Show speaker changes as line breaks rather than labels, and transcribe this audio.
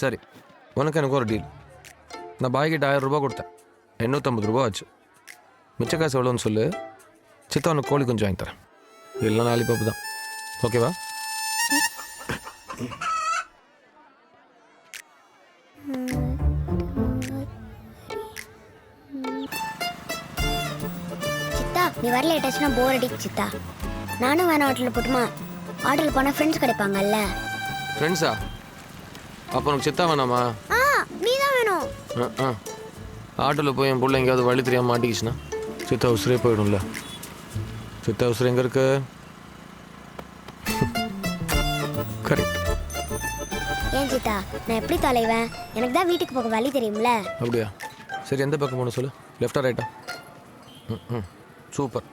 சரி, உனக்கு எனக்கு ஒரு டீல். நான் பாய்கிட்ட 1000 ரூபா கொடுத்தேன், 850 ரூபா ஆச்சு. மிச்ச காசு எவ்வளோன்னு சொல்லு, சித்தா உனக்கு கோழி கொஞ்சம் வாங்கி தரேன். இல்லை லாலிபாப்பு தான், ஓகேவா?
சித்தா நீ வர லேட் ஆச்சுன்னா போர் அடிக்கு சித்தா. நானும் வேணா ஹோட்டலில் போட்டுமா? ஹோட்டலுக்கு போனால் ஃப்ரெண்ட்ஸ் கிடைப்பாங்கல்ல.
ஃப்ரெண்ட்ஸா? அப்போ உனக்கு சித்தா வேணாமா?
ஆ நீ தான் வேணும்.
ஆட்டோவில் போய் என் பிள்ளை எங்கேயாவது வழி தெரியாமல் மாட்டிக்கிச்சுன்னா சித்தா உசுரே போயிடும்ல. சித்தா உசுறு எங்கே இருக்கு? கரெக்ட்.
ஏன் சித்தா நான் எப்படி தொலைவேன்? எனக்கு தான் வீட்டுக்கு போக வழி தெரியும்ல.
அப்படியா? சரி, எந்த பக்கம் போகணும் சொல்லு, லெஃப்டா ரைட்டா? ம், சூப்பர்.